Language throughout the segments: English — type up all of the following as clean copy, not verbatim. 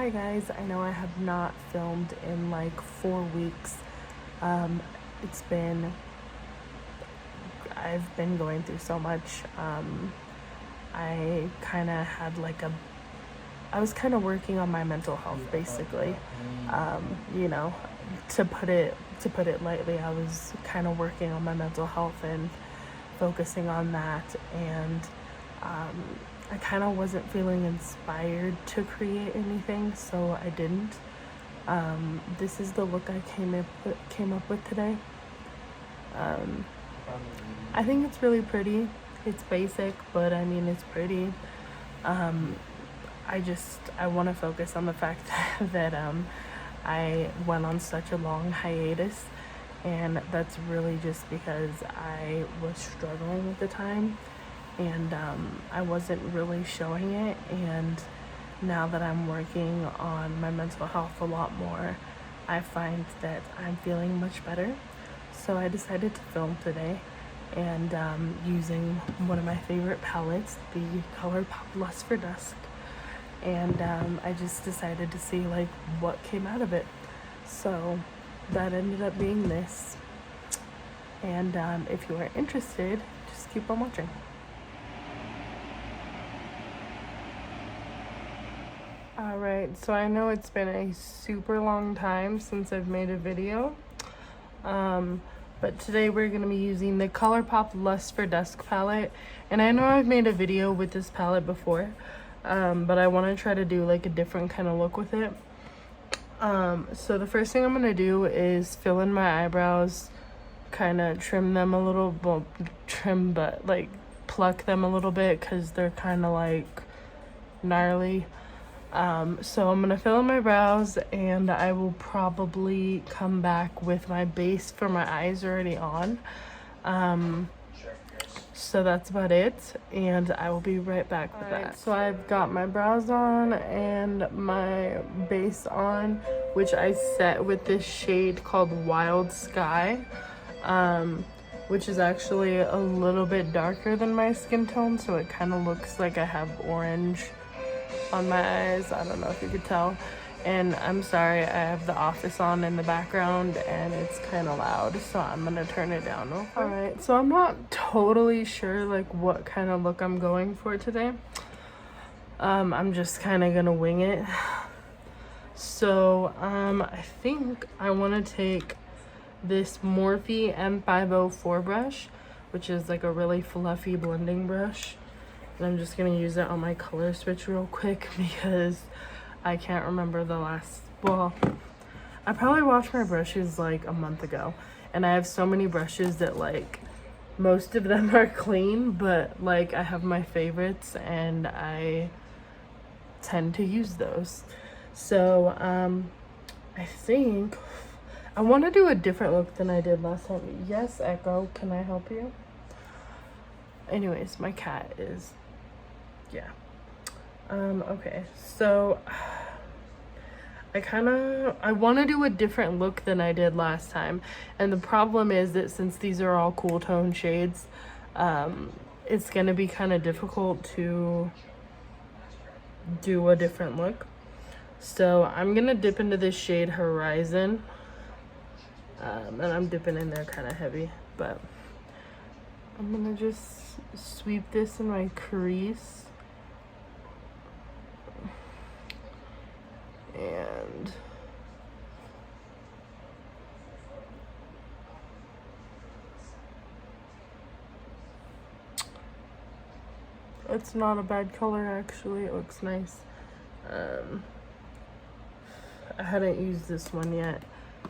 Hi guys, I know I have not filmed in like 4 weeks. It's been, I've been going through so much. I kind of had like I was kind of working on my mental health basically. You know, to put it lightly, I was kind of working on my mental health and focusing on that, and I kind of wasn't feeling inspired to create anything, so I didn't. This is the look I came up with today. I think it's really pretty. It's basic, but I mean it's pretty. I want to focus on the fact that I went on such a long hiatus, and that's really just because I was struggling at the time, and I wasn't really showing it. And now that I'm working on my mental health a lot more, I find that I'm feeling much better. So I decided to film today, and using one of my favorite palettes, the Colourpop Lust for Dusk. And I just decided to see like what came out of it. So that ended up being this. And if you are interested, just keep on watching. Alright, so I know it's been a super long time since I've made a video. But today we're going to be using the Colourpop Lust for Dusk palette. And I know I've made a video with this palette before. But I want to try to do like a different kind of look with it. So the first thing I'm going to do is fill in my eyebrows, kind of trim them a little, well, but like pluck them a little bit because they're kind of like gnarly. So I'm going to fill in my brows, and I will probably come back with my base for my eyes already on. So that's about it, and I will be right back with that. So I've got my brows on and my base on, which I set with this shade called Wild Sky, which is actually a little bit darker than my skin tone, so it kind of looks like I have orange on my eyes. I don't know if you could tell. And I'm sorry, I have The Office on in the background and it's kind of loud, so I'm gonna turn it down. Okay. Alright, so I'm not totally sure like what kind of look I'm going for today. I'm just kind of gonna wing it. So I think I want to take this Morphe M504 brush, which is like a really fluffy blending brush, and I'm just gonna use it on my color switch real quick because I can't remember the last, well, I probably washed my brushes like a month ago, and I have so many brushes that like most of them are clean, but like I have my favorites and I tend to use those. So I think I want to do a different look than I did last time. Yes, Echo, can I help you? Anyways, my cat is, yeah. Okay, so I want to do a different look than I did last time, and the problem is that since these are all cool tone shades, it's going to be kind of difficult to do a different look. So I'm going to dip into this shade Horizon, and I'm dipping in there kind of heavy, but I'm going to just sweep this in my crease. And it's not a bad color, actually. It looks nice. I hadn't used this one yet,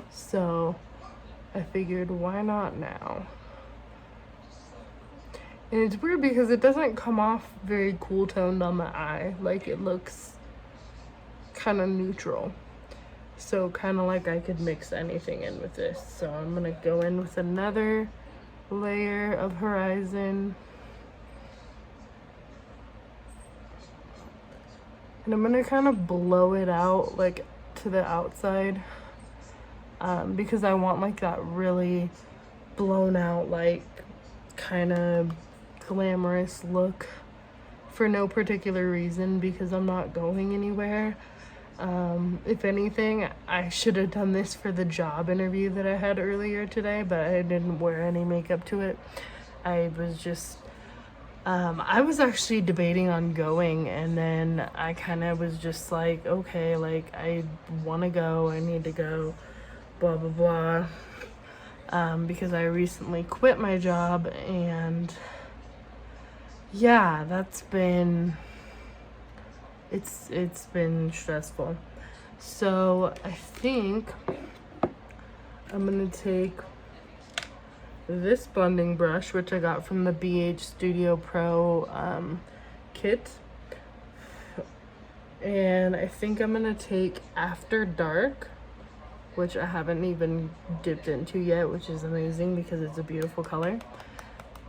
so I figured why not now. And it's weird because it doesn't come off very cool toned on my eye. Like, it looks kind of neutral, so kind of like I could mix anything in with this. So I'm gonna go in with another layer of Horizon, and I'm gonna kind of blow it out like to the outside, because I want like that really blown out, like kind of glamorous look for no particular reason, because I'm not going anywhere. If anything, I should have done this for the job interview that I had earlier today, but I didn't wear any makeup to it. I was just, I was actually debating on going, and then I kind of was just like, okay, like, I want to go, I need to go, blah, blah, blah, because I recently quit my job, and yeah, that's been, it's been stressful. So I think I'm gonna take this blending brush, which I got from the BH Studio Pro kit, and I think I'm gonna take After Dark, which I haven't even dipped into yet, which is amazing because it's a beautiful color.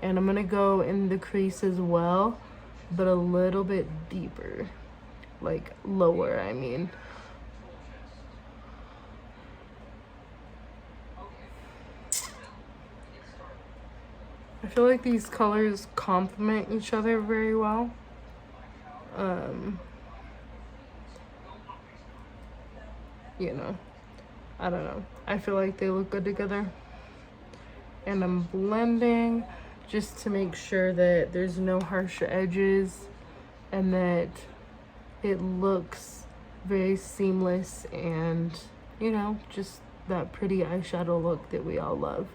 And I'm gonna go in the crease as well, but a little bit deeper, like lower, I mean. I feel like these colors complement each other very well. You know, I don't know. I feel like they look good together. And I'm blending just to make sure that there's no harsh edges and that it looks very seamless and, you know, just that pretty eyeshadow look that we all love.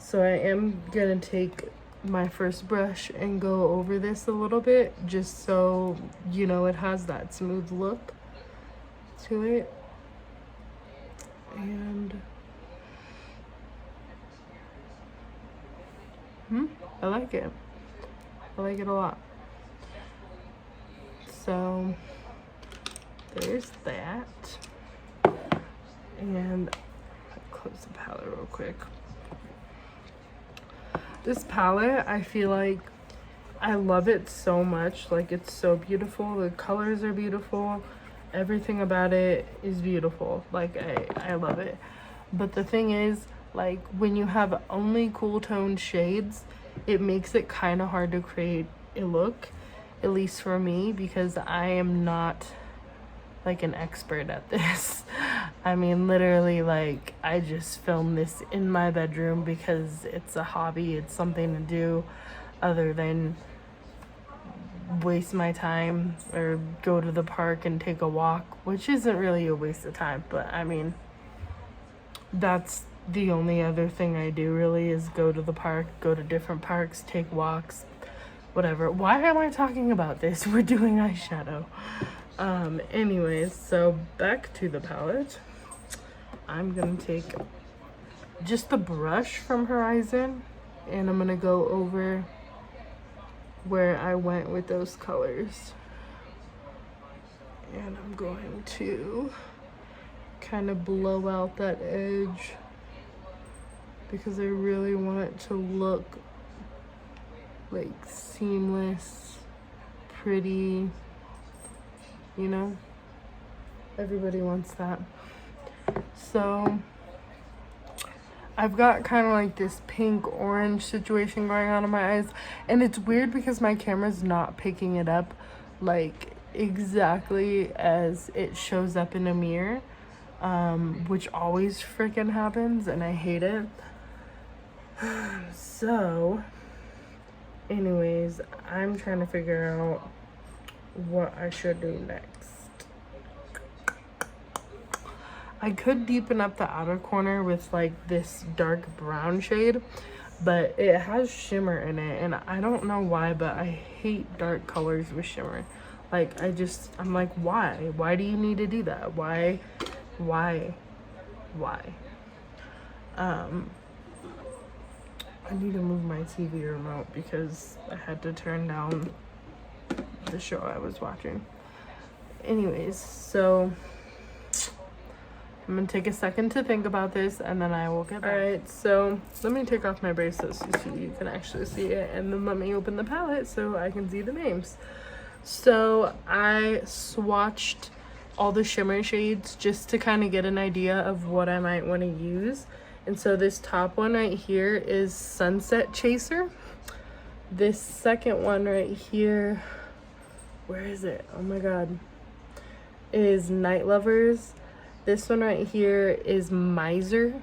So I am gonna take my first brush and go over this a little bit, just so, you know, it has that smooth look to it. And I like it. I like it a lot. So there's that. And I'll close the palette real quick. This palette, I feel like I love it so much. Like, it's so beautiful. The colors are beautiful. Everything about it is beautiful. Like, I love it. But the thing is, like, when you have only cool toned shades, it makes it kind of hard to create a look, at least for me, because I am not like an expert at this. I mean, literally, like, I just filmed this in my bedroom because it's a hobby, it's something to do other than waste my time or go to the park and take a walk, which isn't really a waste of time, but I mean, that's the only other thing I do really, is go to the park, go to different parks, take walks, whatever. Why am I talking about this? We're doing eyeshadow. Anyways, so back to the palette. I'm gonna take just the brush from Horizon and I'm gonna go over where I went with those colors. And I'm going to kind of blow out that edge because I really want it to look like seamless, pretty, you know? Everybody wants that. So I've got kind of like this pink orange situation going on in my eyes, and it's weird because my camera's not picking it up like exactly as it shows up in a mirror, which always freaking happens and I hate it. So anyways, I'm trying to figure out what I should do next. I could deepen up the outer corner with like this dark brown shade, but it has shimmer in it and I don't know why, but I hate dark colors with shimmer. Like, I'm like, why? Why do you need to do that? Why? I need to move my TV remote because I had to turn down the show I was watching. Anyways, so I'm gonna take a second to think about this and then I will get back. Alright, so let me take off my bracelets so you can actually see it, and then let me open the palette so I can see the names. So I swatched all the shimmer shades just to kind of get an idea of what I might want to use. And so this top one right here is Sunset Chaser. This second one right here, where is it? Oh my god. It is Night Lovers. This one right here is Miser.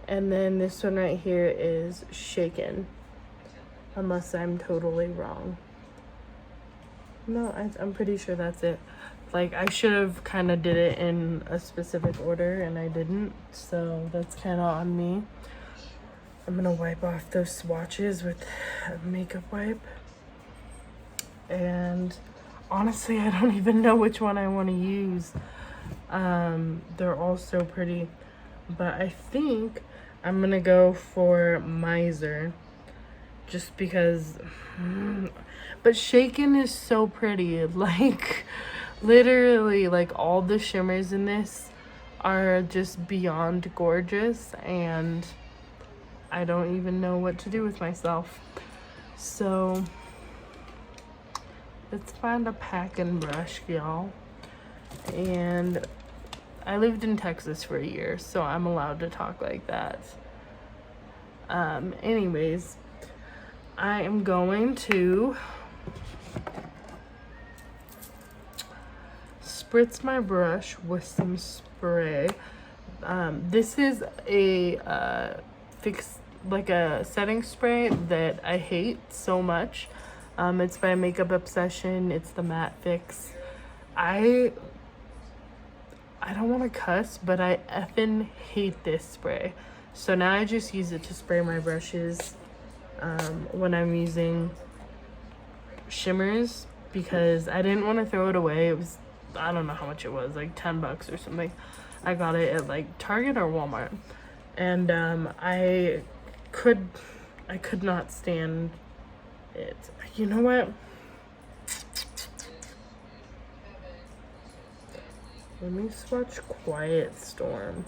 And then this one right here is Shaken. Unless I'm totally wrong. No, I'm pretty sure that's it. Like, I should have kind of did it in a specific order, and I didn't. So that's kind of on me. I'm gonna wipe off those swatches with a makeup wipe. And honestly, I don't even know which one I want to use. They're all so pretty. But I think I'm gonna go for Miser. Just because... But Shaken is so pretty. Like, literally, like, all the shimmers in this are just beyond gorgeous. And I don't even know what to do with myself. So... let's find a packing brush, y'all. And I lived in Texas for a year, so I'm allowed to talk like that. Anyways, I am going to spritz my brush with some spray. This is a like a setting spray that I hate so much. It's by Makeup Obsession. It's the Matte Fix. I don't want to cuss, but I effing hate this spray. So now I just use it to spray my brushes when I'm using shimmers, because I didn't want to throw it away. It was, I don't know how much it was, like 10 bucks or something. I got it at like Target or Walmart. And I could not stand it. You know what? Let me swatch Quiet Storm,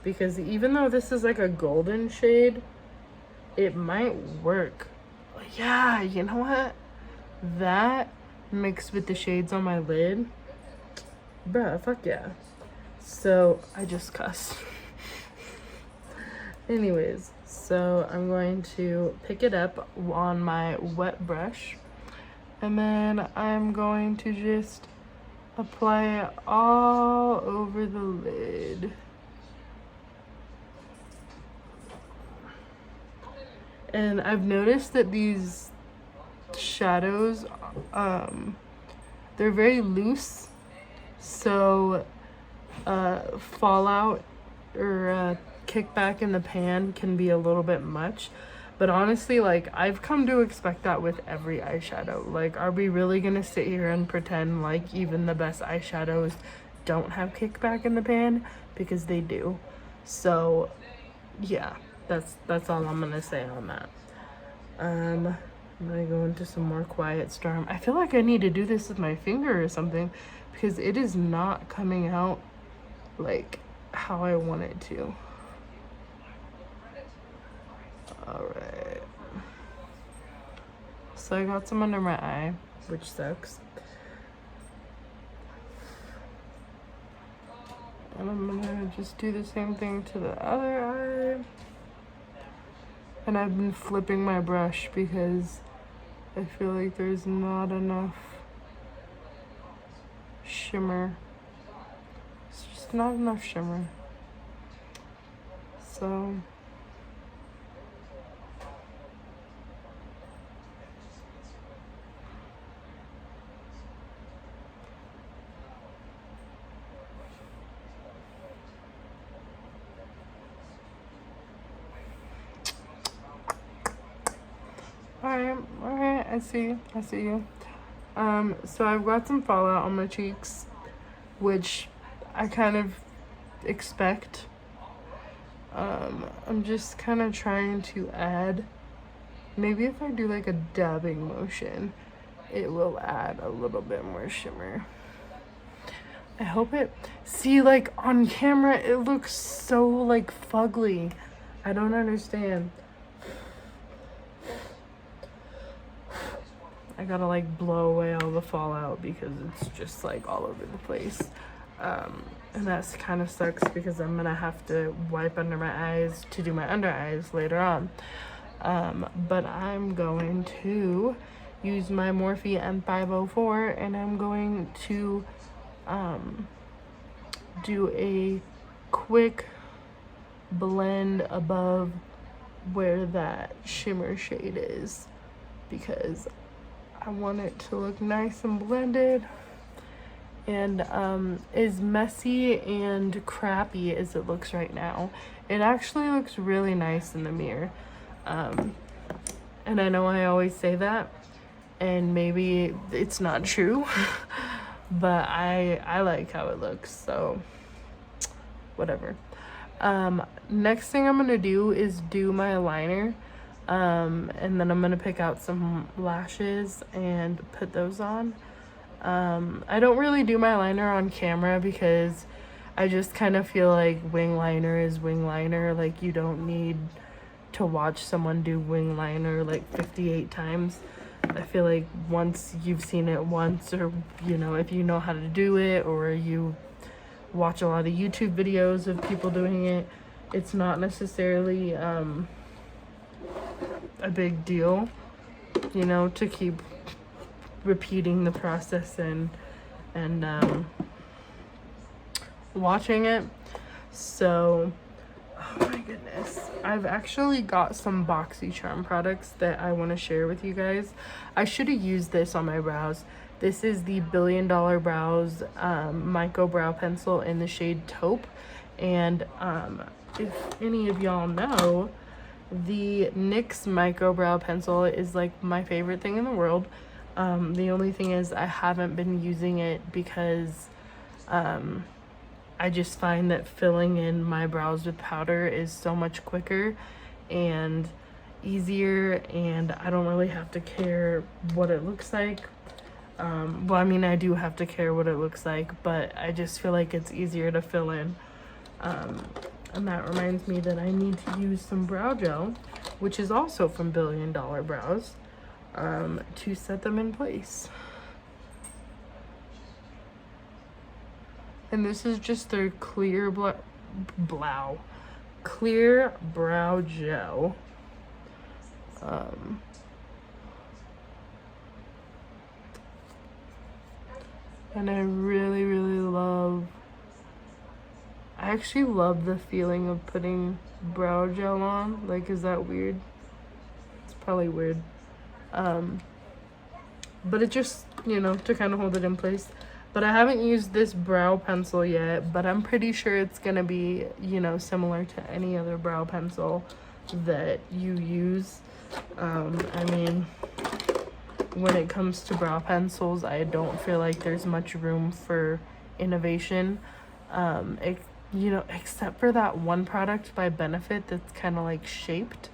because even though this is like a golden shade, it might work. Yeah, you know what? That mixed with the shades on my lid, bruh, fuck yeah. So I just cussed. Anyways, so I'm going to pick it up on my wet brush, and then I'm going to just apply it all over the lid. And I've noticed that these shadows, they're very loose, so fallout or kickback in the pan can be a little bit much. But honestly, like, I've come to expect that with every eyeshadow. Like, are we really gonna sit here and pretend like even the best eyeshadows don't have kickback in the pan? Because they do. So yeah, that's all I'm gonna say on that. I'm gonna go into some more Quiet Storm. I feel like I need to do this with my finger or something, because it is not coming out like how I want it to. Alright. So I got some under my eye, which sucks. And I'm gonna just do the same thing to the other eye. And I've been flipping my brush because I feel like there's not enough shimmer. It's just not enough shimmer. So alright, I see you. So I've got some fallout on my cheeks, which I kind of expect. I'm just kind of trying to add, maybe if I do like a dabbing motion, it will add a little bit more shimmer. I hope it, see, like on camera it looks so like fugly. I don't understand. I gotta like blow away all the fallout because it's just like all over the place. And that's kind of sucks because I'm gonna have to wipe under my eyes to do my under eyes later on. But I'm going to use my Morphe M504, and I'm going to do a quick blend above where that shimmer shade is, because I want it to look nice and blended. And as messy and crappy as it looks right now, it actually looks really nice in the mirror. And I know I always say that, and maybe it's not true, but I like how it looks, so whatever. Next thing I'm gonna do is do my liner, and then I'm gonna pick out some lashes and put those on. I don't really do my liner on camera because I just kind of feel like wing liner is wing liner. Like, you don't need to watch someone do wing liner like 58 times. I feel like once you've seen it once, or you know, if you know how to do it, or you watch a lot of YouTube videos of people doing it, it's not necessarily a big deal, you know, to keep repeating the process and watching it. So, oh my goodness, I've actually got some BoxyCharm products that I want to share with you guys. I should have used this on my brows. This is the Billion Dollar Brows Micro Brow Pencil in the shade Taupe. And if any of y'all know, the NYX Micro Brow Pencil is like my favorite thing in the world. The only thing is I haven't been using it because I just find that filling in my brows with powder is so much quicker and easier, and I don't really have to care what it looks like. Well, I mean, I do have to care what it looks like, but I just feel like it's easier to fill in. And that reminds me that I need to use some brow gel, which is also from Billion Dollar Brows, to set them in place. And this is just their clear clear brow gel. And I really, really love, I actually love the feeling of putting brow gel on. Like, is that weird? It's probably weird. But it just, you know, to kind of hold it in place. But I haven't used this brow pencil yet, but I'm pretty sure it's gonna be, you know, similar to any other brow pencil that you use. I mean, when it comes to brow pencils, I don't feel like there's much room for innovation, you know, except for that one product by Benefit that's kind of like shaped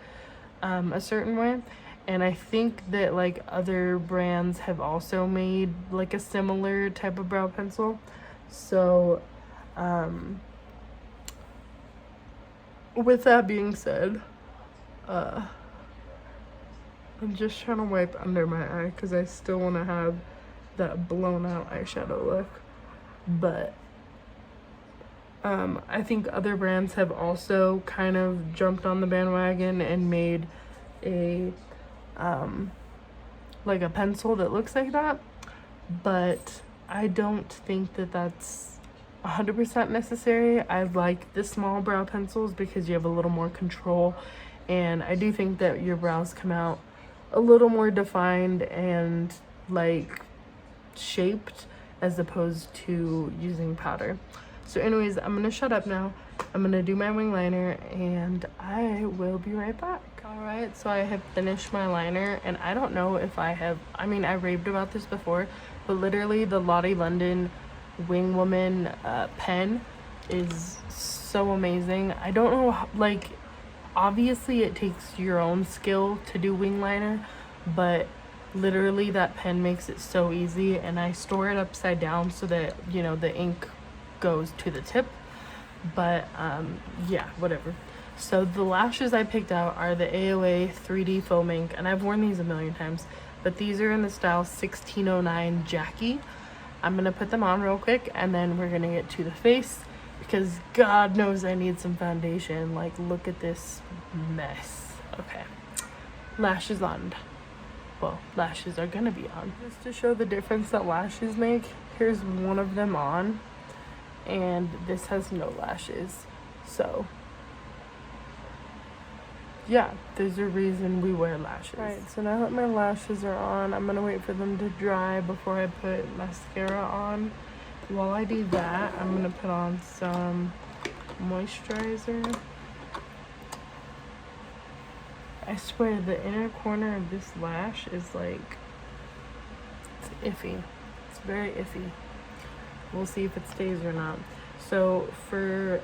a certain way. And I think that like other brands have also made like a similar type of brow pencil. So with that being said, I'm just trying to wipe under my eye because I still want to have that blown out eyeshadow look. But I think other brands have also kind of jumped on the bandwagon and made a like a pencil that looks like that, but I don't think that that's 100% necessary. I like the small brow pencils because you have a little more control, and I do think that your brows come out a little more defined and like shaped as opposed to using powder. So anyways, I'm gonna shut up now. I'm gonna do my wing liner and I will be right back. All right, so I have finished my liner, and I don't know if I have, I mean, I raved about this before, but literally the Lottie London Wing Woman pen is so amazing. I don't know how, like, obviously it takes your own skill to do wing liner, but literally that pen makes it so easy, and I store it upside down so that, you know, the ink goes to the tip. But yeah, whatever. So the lashes I picked out are the AOA 3D Foam Ink, and I've worn these a million times, but these are in the style 1609 Jackie. I'm gonna put them on real quick, and then we're gonna get to the face, because God knows I need some foundation. Like, look at this mess. Okay, lashes on. well, lashes are gonna be on. Just to show the difference that lashes make, here's one of them on, and this has no lashes. So yeah, there's a reason we wear lashes. Right, so now that my lashes are on, I'm gonna wait for them to dry before I put mascara on. While I do that, I'm gonna put on some moisturizer. I swear the inner corner of this lash is like, it's iffy. It's very iffy. We'll see if it stays or not. So for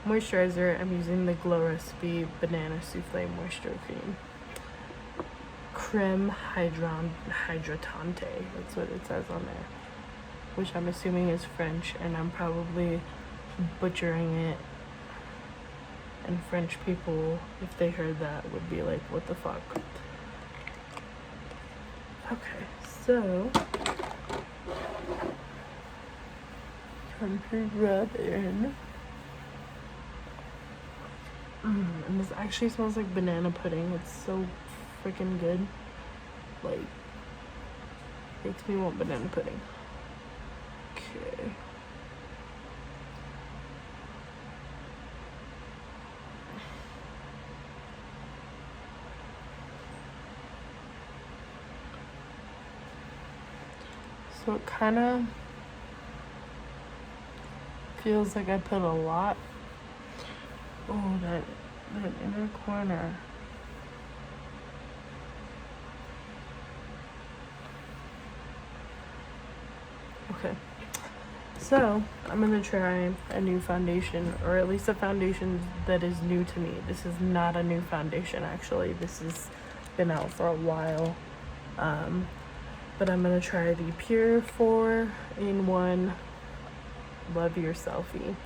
moisturizer, I'm using the Wispy Banana Souffle Moisture Cream. Creme Hydratante, that's what it says on there. Which I'm assuming is French, and I'm probably butchering it. And French people, if they heard that, would be like, what the fuck? Okay, so time to rub in. And this actually smells like banana pudding. It's so freaking good. Like, makes me want banana pudding. Okay. So it kind of feels like I put a lot. Oh, that inner corner. Okay. So I'm gonna try a new foundation, or at least a foundation that is new to me. This is not a new foundation, actually. This has been out for a while. But I'm gonna try the PUR 4-in-1 Love Your Selfie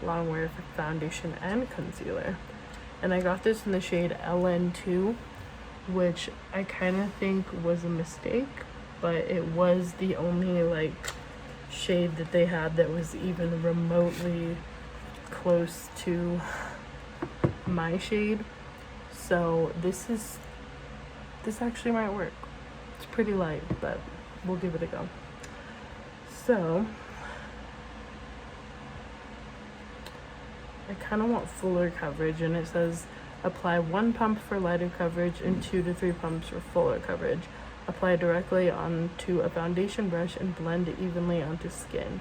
Longwear foundation and concealer. And I got this in the shade LN2, which I kind of think was a mistake, but it was the only like shade that they had that was even remotely close to my shade. So this actually might work. It's pretty light, but we'll give it a go. So I kind of want fuller coverage, and it says apply 1 pump for lighter coverage and 2 to 3 pumps for fuller coverage. Apply directly onto a foundation brush and blend it evenly onto skin.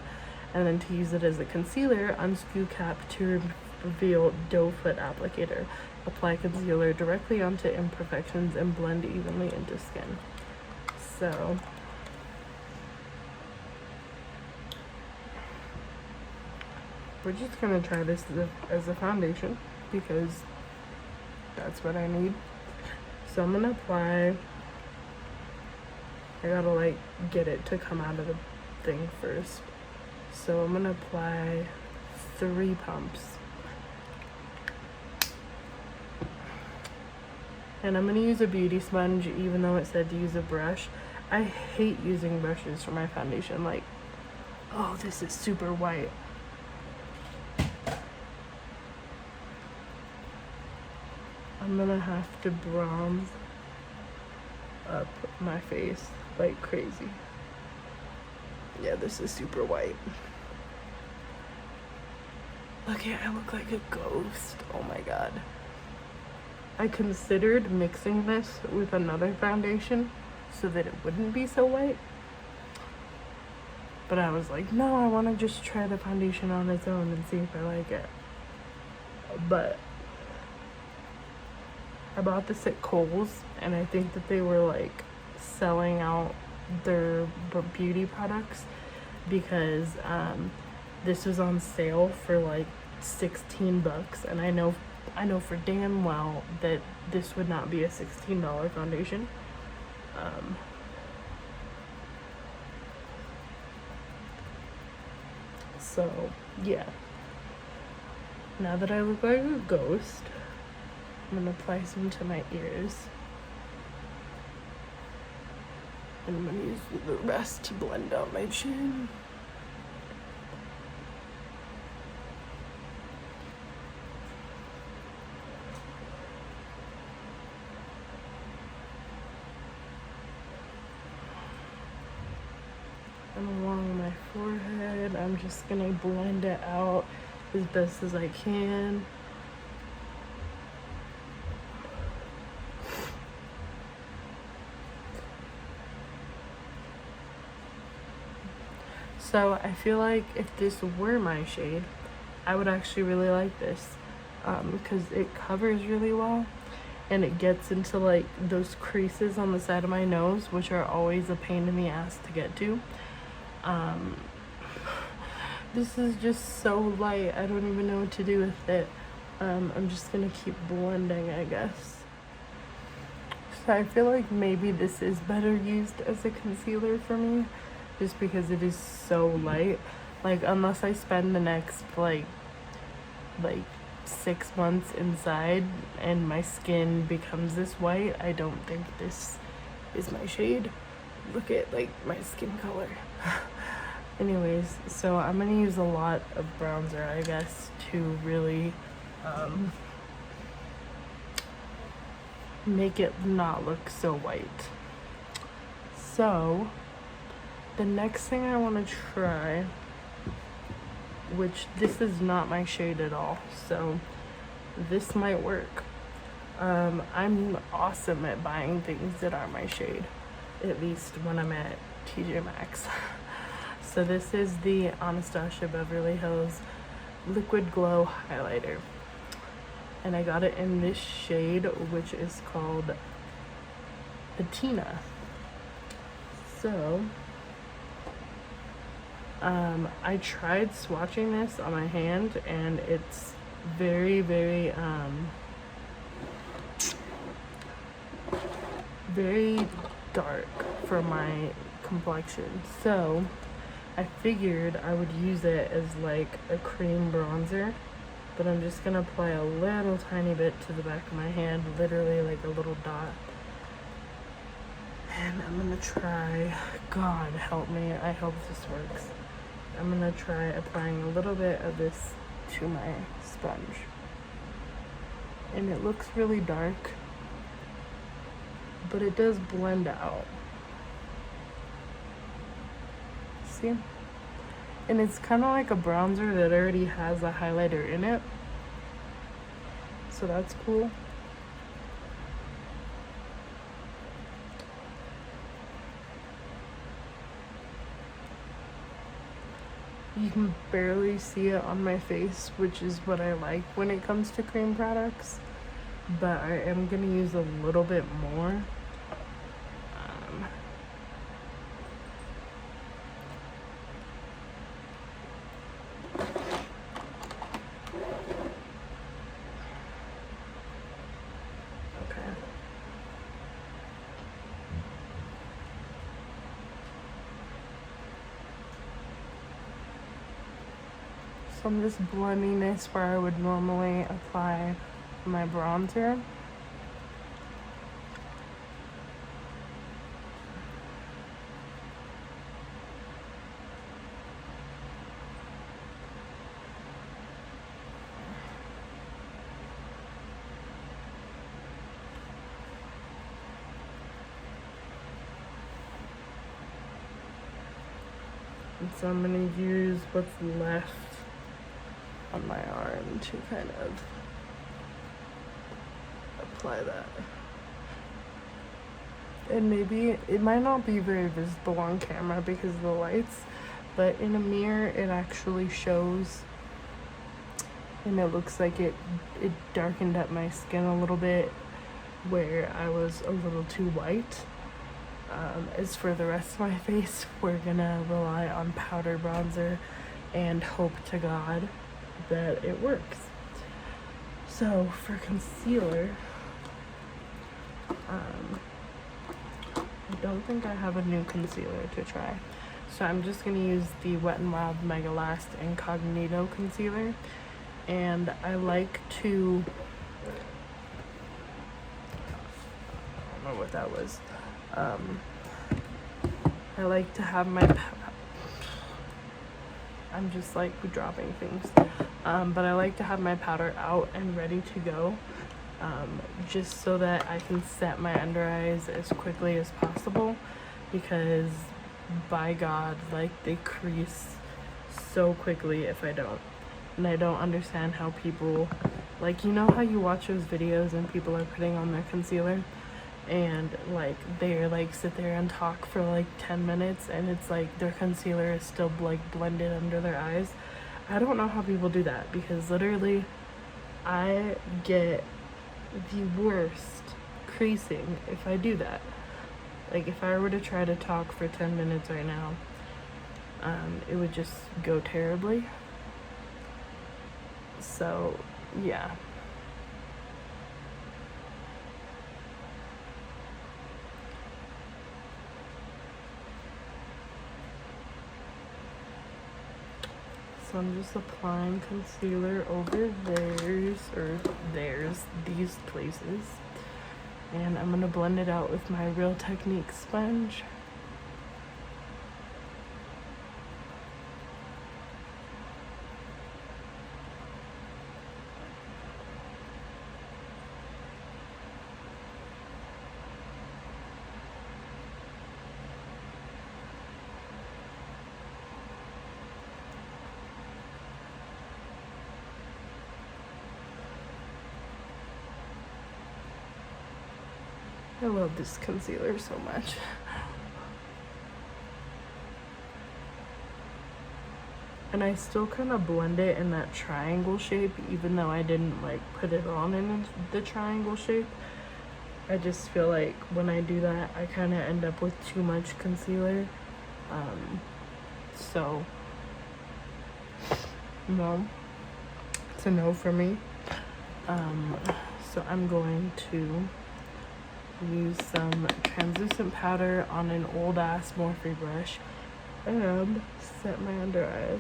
And then to use it as a concealer, unscrew cap to reveal doe foot applicator. Apply concealer directly onto imperfections and blend evenly into skin. So we're just gonna try this as a foundation because that's what I need. So I'm gonna apply. I gotta like get it to come out of the thing first. So I'm gonna apply 3 pumps. And I'm gonna use a beauty sponge even though it said to use a brush. I hate using brushes for my foundation. Like, oh, this is super white. I'm gonna have to bronze up my face like crazy. Yeah, this is super white. Look at, I look like a ghost. Oh my god. I considered mixing this with another foundation so that it wouldn't be so white. But I was like, no, I want to just try the foundation on its own and see if I like it. But I bought this at Kohl's, and I think that they were like selling out their beauty products because this was on sale for like $16, and I know for damn well that this would not be a $16 foundation. So yeah, now that I look like a ghost, I'm gonna apply some to my ears, and I'm gonna use the rest to blend out my chin. and along my forehead. I'm just gonna blend it out as best as I can. So I feel like if this were my shade, I would actually really like this because it covers really well and it gets into like those creases on the side of my nose, which are always a pain in the ass to get to. This is just so light, I don't even know what to do with it. I'm just gonna keep blending, I guess. So I feel like maybe this is better used as a concealer for me, just because it is so light. Like, unless I spend the next like 6 months inside and my skin becomes this white, I don't think this is my shade. Look at like my skin color. Anyways, so I'm gonna use a lot of bronzer, I guess, to really make it not look so white. So the next thing I want to try, which this is not my shade at all, so this might work. I'm awesome at buying things that are my shade, at least when I'm at TJ Maxx. So this is the Anastasia Beverly Hills Liquid Glow Highlighter. And I got it in this shade, which is called Patina. So I tried swatching this on my hand, and it's very, very, very dark for my complexion. So I figured I would use it as like a cream bronzer, but I'm just gonna apply a little tiny bit to the back of my hand, literally like a little dot. And I'm gonna try, God help me, I hope this works. I'm gonna try applying a little bit of this to my sponge. And it looks really dark, but it does blend out. See? And it's kind of like a bronzer that already has a highlighter in it. So that's cool. You can barely see it on my face, which is what I like when it comes to cream products. But I am going to use a little bit more. So I'm just blending this where I would normally apply my bronzer. And so I'm going to use what's left on my arm to kind of apply that. And maybe it might not be very visible on camera because of the lights, but in a mirror it actually shows, and it looks like it darkened up my skin a little bit where I was a little too white. As for the rest of my face, we're gonna rely on powder bronzer and hope to God that it works. So for concealer, I don't think I have a new concealer to try, so I'm just gonna use the Wet n Wild Wild Incognito concealer. And I like to, I don't know what that was. I like to have my, I'm just like dropping things, but I like to have my powder out and ready to go, just so that I can set my under eyes as quickly as possible, because by God, like they crease so quickly if I don't. And I don't understand how people, like, you know how you watch those videos and people are putting on their concealer and like they're like sit there and talk for like 10 minutes and it's like their concealer is still like blended under their eyes. I don't know how people do that, because literally I get the worst creasing if I do that. Like if I were to try to talk for 10 minutes right now, it would just go terribly. So yeah. So I'm just applying concealer over these places. And I'm gonna blend it out with my Real Technique sponge. I love this concealer so much. And I still kind of blend it in that triangle shape, even though I didn't like put it on in the triangle shape. I just feel like when I do that, I kind of end up with too much concealer. So, no, it's a no for me. So I'm going to use some translucent powder on an old ass Morphe brush and set my under eyes.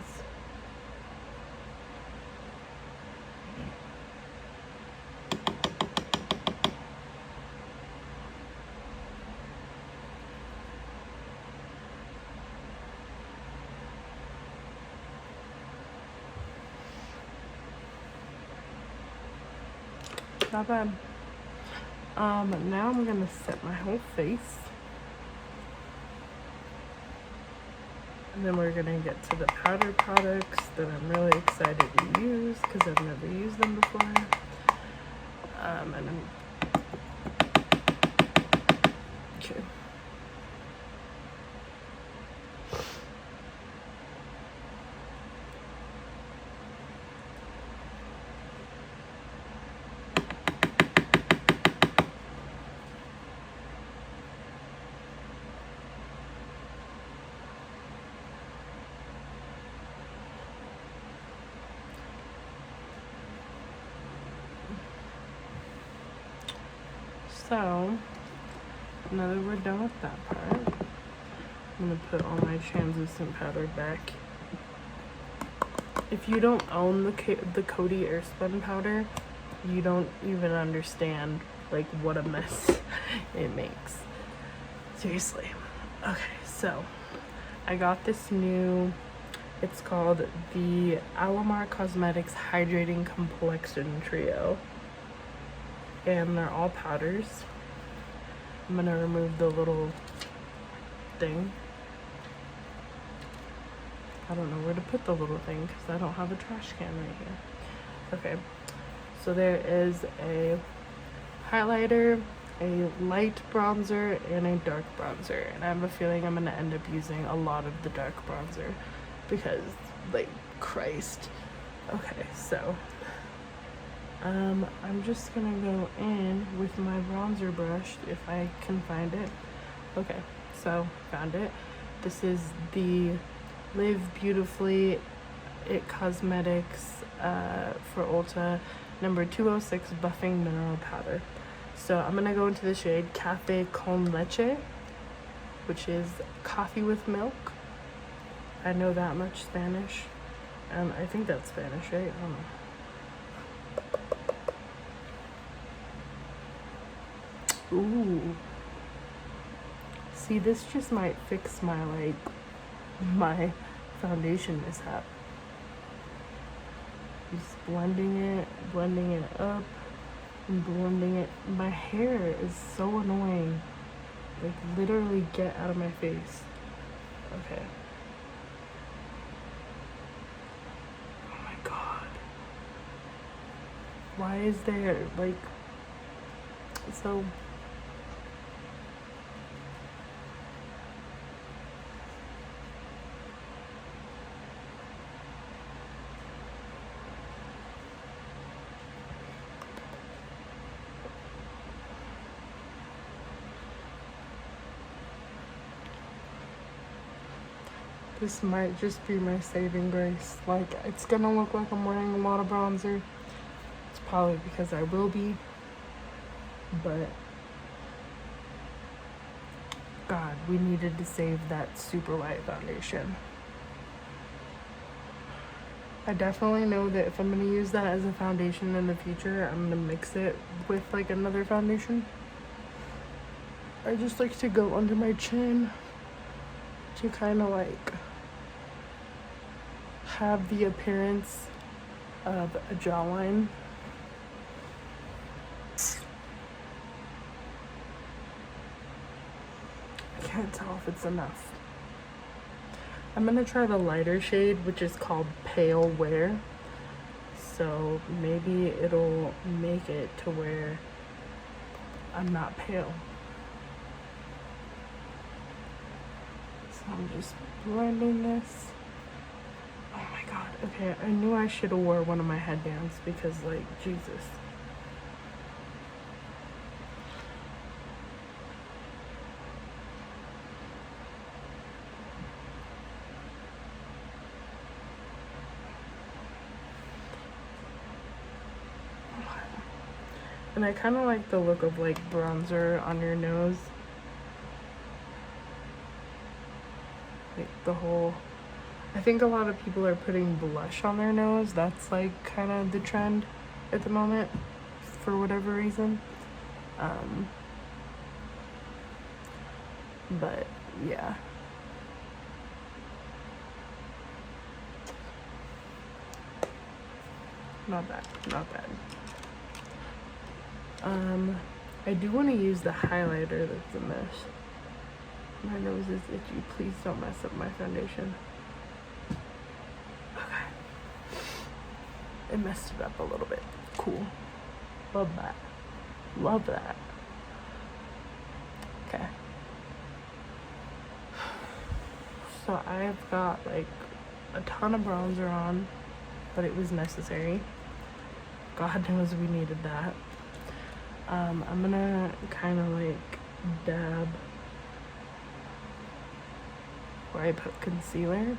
Not bad. Now I'm gonna set my whole face. And then we're gonna get to the powder products that I'm really excited to use because I've never used them before. Okay. So, now that we're done with that part, I'm going to put all my translucent powder back. If you don't own the Coty Airspun powder, you don't even understand like what a mess it makes. Seriously. Okay, so I got this new, it's called the Alamar Cosmetics Hydrating Complexion Trio. And they're all powders. I'm gonna remove the little thing. I don't know where to put the little thing because I don't have a trash can right here. Okay, so there is a highlighter, a light bronzer, and a dark bronzer. And I have a feeling I'm gonna end up using a lot of the dark bronzer because, like, Christ. Okay, so I'm just gonna go in with my bronzer brush if I can find it. Okay, so found it. This is the Live Beautifully It Cosmetics for Ulta number 206 Buffing Mineral Powder. So I'm gonna go into the shade Cafe con Leche, which is coffee with milk. I know that much Spanish. I think that's Spanish, right? I don't know. Ooh. See, this just might fix my, like, my foundation mishap. Just blending it up, and blending it. My hair is so annoying. Like, literally get out of my face. Okay. Oh my god. Why is there, like, so... This might just be my saving grace. Like, it's gonna look like I'm wearing a lot of bronzer. It's probably because I will be. But, God, we needed to save that super white foundation. I definitely know that if I'm gonna use that as a foundation in the future, I'm gonna mix it with, like, another foundation. I just like to go under my chin to kind of, like, have the appearance of a jawline. I can't tell if it's enough. I'm gonna try the lighter shade, which is called Pale Wear. So maybe it'll make it to where I'm not pale. So I'm just blending this. Oh my god, okay, I knew I should have wore one of my headbands because, like, Jesus. And I kind of like the look of, like, bronzer on your nose. Like, the whole... I think a lot of people are putting blush on their nose. That's, like, kind of the trend at the moment, for whatever reason. But, yeah. Not bad, not bad. I do want to use the highlighter that's in this. My nose is itchy. Please don't mess up my foundation. Okay. It messed it up a little bit. Cool. Love that. Love that. Okay. So I've got, like, a ton of bronzer on, but it was necessary. God knows we needed that. I'm gonna kind of, like, dab where I put concealer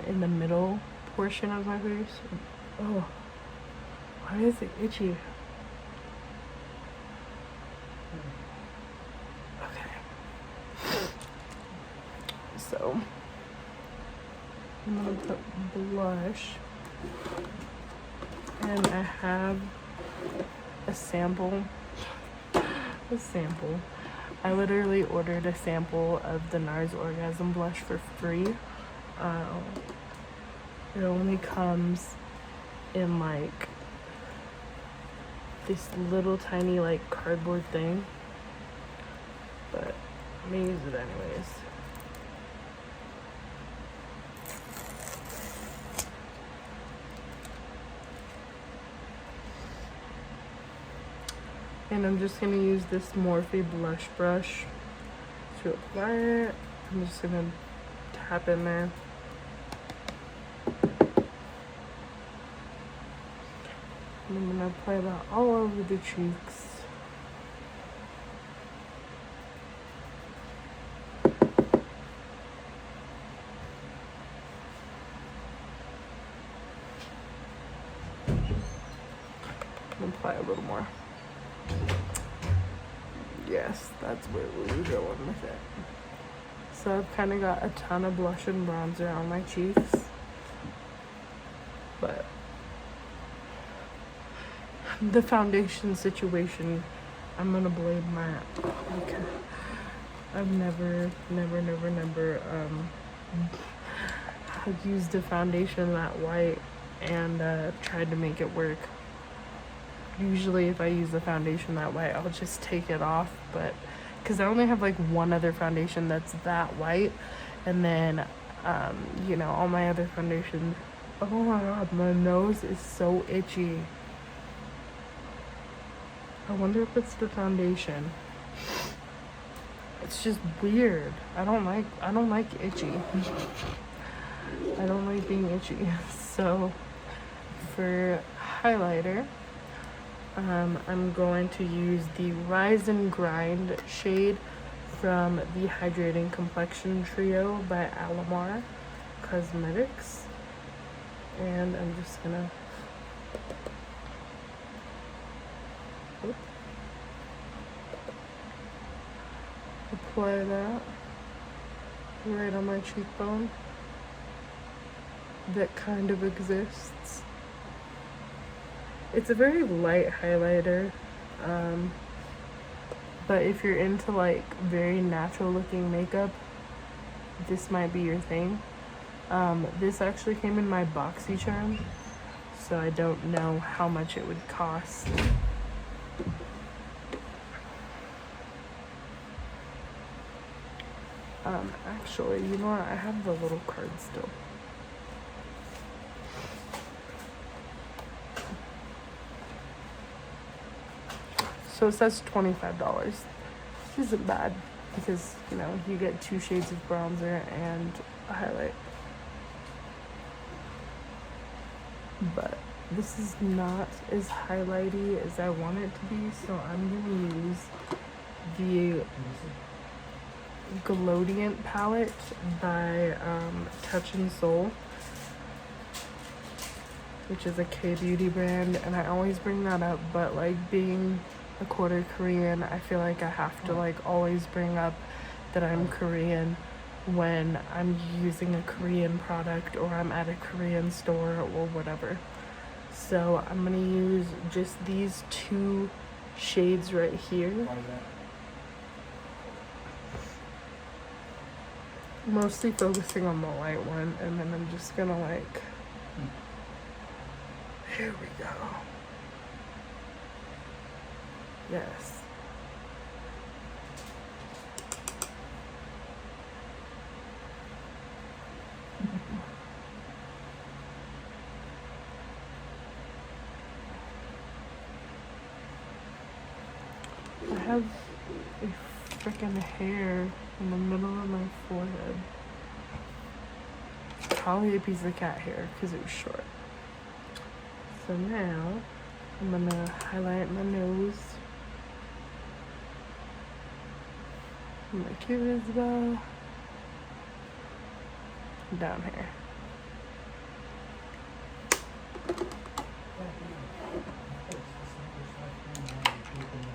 in the middle portion of my face. Oh, why is it itchy? Okay. So I'm gonna put blush, and I have a sample. I literally ordered a sample of the NARS Orgasm blush for free. It only comes in, like, this little tiny, like, cardboard thing, but I'm gonna use it anyways. And I'm just gonna use this Morphe blush brush to apply it. I'm just gonna tap in there. And I'm gonna apply that all over the cheeks. Apply a little more. Yes, that's where we were going with it. So I've kind of got a ton of blush and bronzer on my cheeks, but the foundation situation, I'm gonna blame my, like, I've never used a foundation that white and tried to make it work. Usually if I use the foundation that way, I'll just take it off, but because I only have like one other foundation that's that white, and then you know, all my other foundations. Oh my god, my nose is so itchy. I wonder if it's the foundation. It's just weird. I don't like itchy. I don't like being itchy. So for highlighter, I'm going to use the Rise and Grind shade from the Hydrating Complexion Trio by Alamar Cosmetics. And I'm just gonna apply that right on my cheekbone that kind of exists. It's a very light highlighter, but if you're into like very natural looking makeup, this might be your thing. This actually came in my BoxyCharm, so I don't know how much it would cost. Actually, you know what? I have the little card still. So it says $25. Which isn't bad because, you know, you get 2 shades of bronzer and a highlight. But this is not as highlighty as I want it to be, so I'm going to use the Glowdient palette by Touch and Soul, which is a K-beauty brand, and I always bring that up, but like being a quarter Korean, I feel like I have to like always bring up that I'm Korean when I'm using a Korean product or I'm at a Korean store or whatever. So I'm gonna use just these 2 shades right here. Mostly focusing on the light one, and then I'm just gonna like, here we go. Yes. I have a freaking hair in the middle of my forehead. Probably a piece of cat hair because it was short. So now I'm gonna highlight my nose. My cupid's bow. Down here.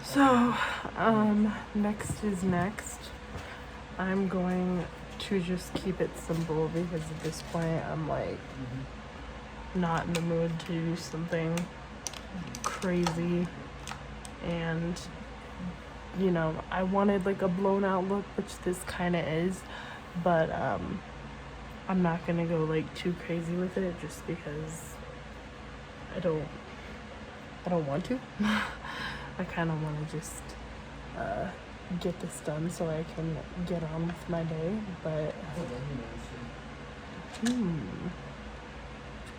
So, next is next. I'm going to just keep it simple because at this point I'm like not in the mood to do something crazy, and you know, I wanted like a blown out look, which this kind of is, but I'm not gonna go like too crazy with it just because I don't want to. I kind of want to just get this done so I can get on with my day, but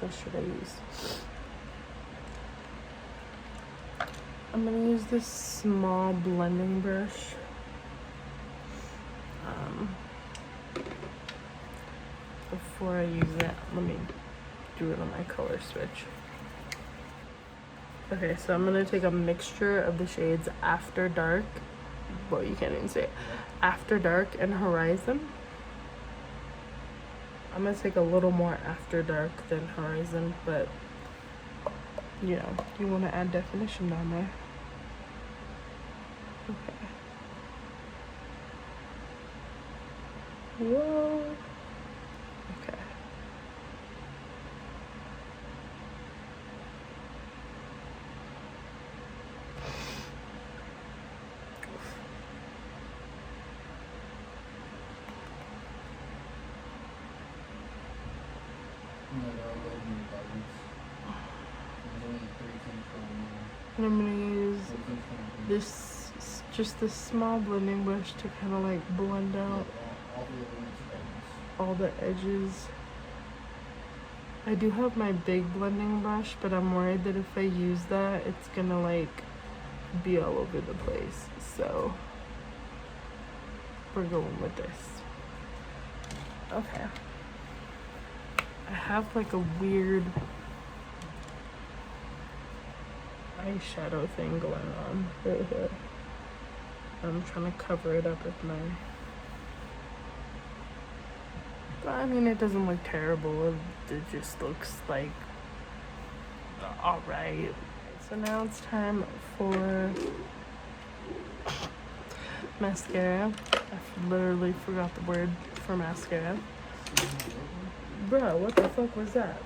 what should I use? I'm gonna use this small blending brush. Before I use it, let me do it on my color switch. Okay, so I'm gonna take a mixture of the shades After Dark. Well, you can't even say it. After Dark and Horizon. I'm gonna take a little more After Dark than Horizon, but you know, you want to add definition down there. Okay. Whoa. Okay. And I'm gonna use this just this small blending brush to kind of like blend out all the edges. I do have my big blending brush, but I'm worried that if I use that, it's gonna like be all over the place. So we're going with this. Okay. I have like a weird eyeshadow thing going on right here. I'm trying to cover it up with my... But I mean, it doesn't look terrible. It just looks like alright. So now it's time for mascara. I literally forgot the word for mascara. Bro, what the fuck was that?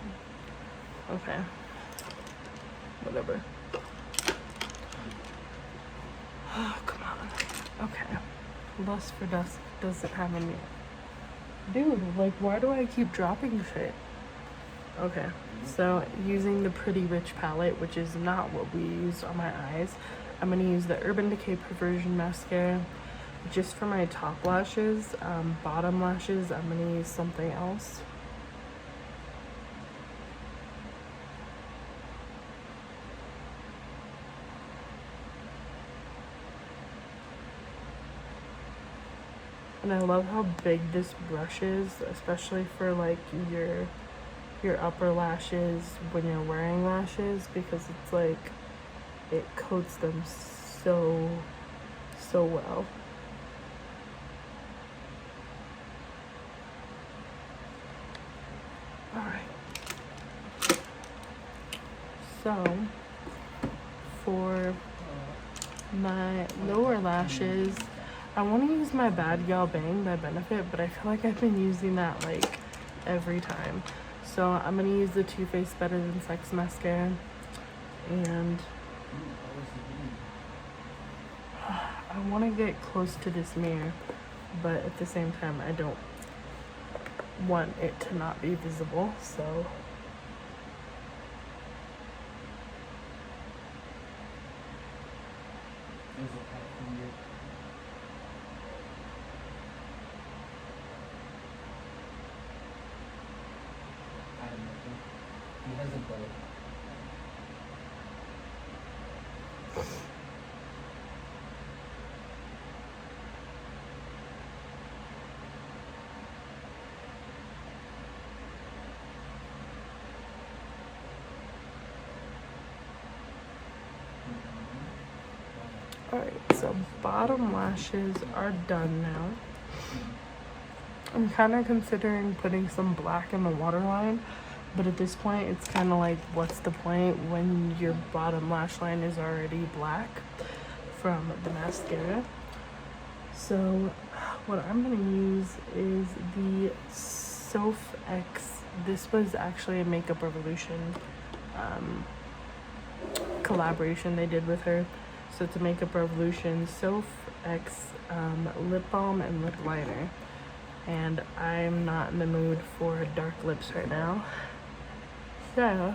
Okay. Whatever. Oh, come on. Okay. Lust for Dusk doesn't have any... Dude, like, why do I keep dropping shit? Okay, so using the Pretty Rich palette, which is not what we used on my eyes, I'm going to use the Urban Decay Perversion mascara just for my top lashes. Bottom lashes, I'm going to use something else. And I love how big this brush is, especially for like your upper lashes when you're wearing lashes, because it's like it coats them so well. All right. So for my lower lashes, I want to use my Bad Gal Bang by Benefit, but I feel like I've been using that like every time. So I'm going to use the Too Faced Better Than Sex mascara, and I want to get close to this mirror, but at the same time I don't want it to not be visible, so alright, so bottom lashes are done now. I'm kind of considering putting some black in the waterline, but at this point it's kind of like, what's the point when your bottom lash line is already black from the mascara? So what I'm going to use is the Sophx. This was actually a Makeup Revolution collaboration they did with her. So it's a Makeup Revolution Sophx lip balm and lip liner. And I'm not in the mood for dark lips right now. So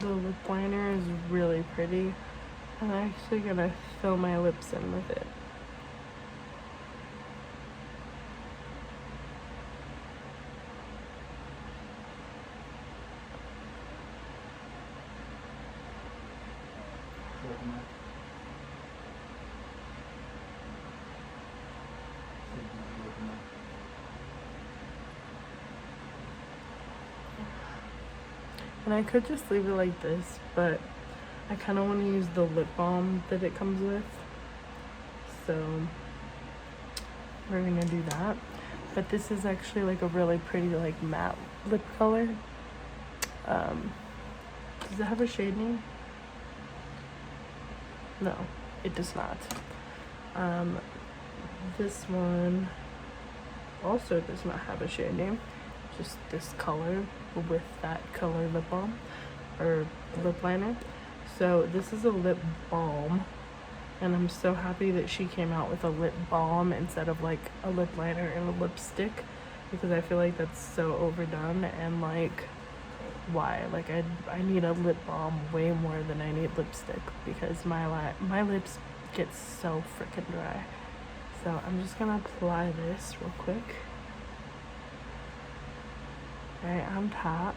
the lip liner is really pretty. I'm actually gonna fill my lips in with it. And I could just leave it like this, but I kind of want to use the lip balm that it comes with. So we're gonna do that. But this is actually like a really pretty like matte lip color. Does it have a shade name? No, it does not. This one also does not have a shade name, just this color with that color lip balm or lip liner. So this is a lip balm, and I'm so happy that she came out with a lip balm instead of like a lip liner and a lipstick, because I feel like that's so overdone, and like, why? Like I need a lip balm way more than I need lipstick, because my lips get so freaking dry. So I'm just gonna apply this real quick right on top.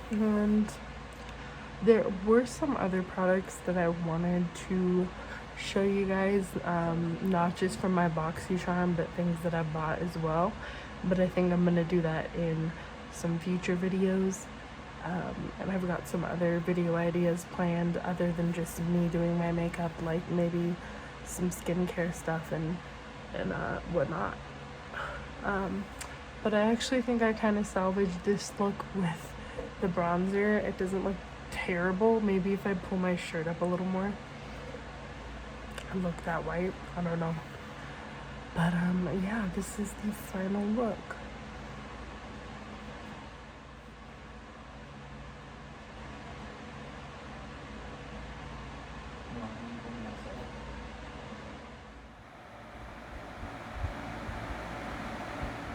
And there were some other products that I wanted to show you guys, not just from my BoxyCharm, but things that I bought as well. But I think I'm gonna do that in some future videos. And I've got some other video ideas planned other than just me doing my makeup, like maybe some skincare stuff and whatnot. But I actually think I kind of salvaged this look with the bronzer. It doesn't look terrible. Maybe if I pull my shirt up a little more and look that white, I don't know. But yeah, this is the final look.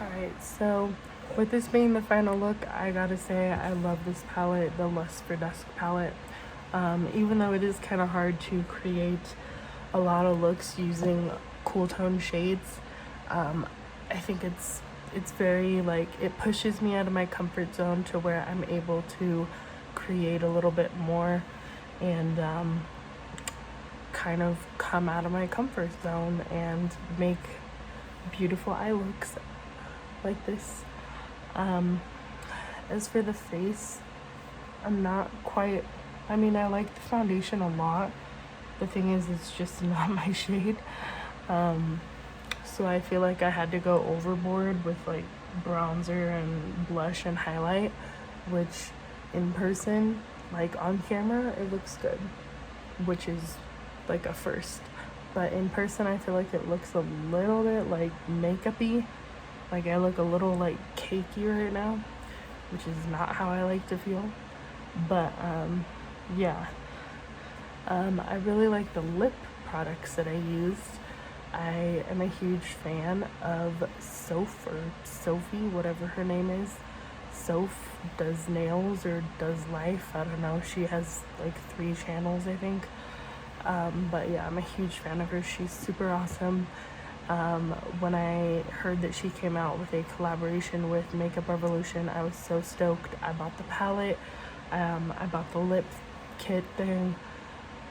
Alright, so with this being the final look, I gotta say I love this palette, the Lust for Dusk palette. Even though it is kind of hard to create a lot of looks using cool tone shades, I think it's very, like, it pushes me out of my comfort zone to where I'm able to create a little bit more and kind of come out of my comfort zone and make beautiful eye looks like this. As for the face, I'm not quite, I mean, I like the foundation a lot. The thing is, it's just not my shade. So I feel like I had to go overboard with like bronzer and blush and highlight, which in person, like on camera, it looks good, which is like a first. But in person, I feel like it looks a little bit like makeup-y. Like I look a little like cakey right now, which is not how I like to feel. But yeah, I really like the lip products that I used. I am a huge fan of Sophie, whatever her name is. Soph does nails or does life, I don't know. She has like 3 channels, I think. But yeah, I'm a huge fan of her. She's super awesome. When I heard that she came out with a collaboration with Makeup Revolution, I was so stoked. I bought the palette, I bought the lip kit thing.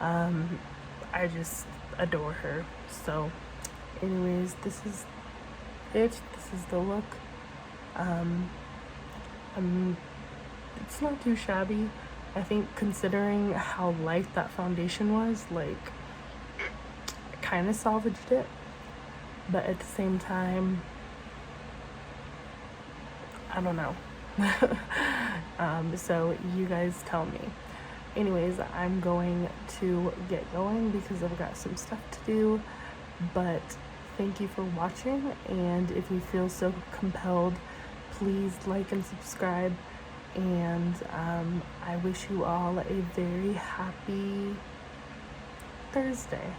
I just adore her. So anyways, this is it. This is the look. It's not too shabby. I think considering how light that foundation was, like, I kind of salvaged it. But at the same time, I don't know. So you guys tell me. Anyways, I'm going to get going because I've got some stuff to do. But thank you for watching, and if you feel so compelled, please like and subscribe. And I wish you all a very happy Thursday.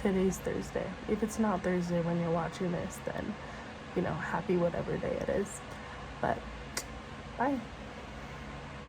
Today's Thursday. If it's not Thursday when you're watching this, then, you know, happy whatever day it is. But bye.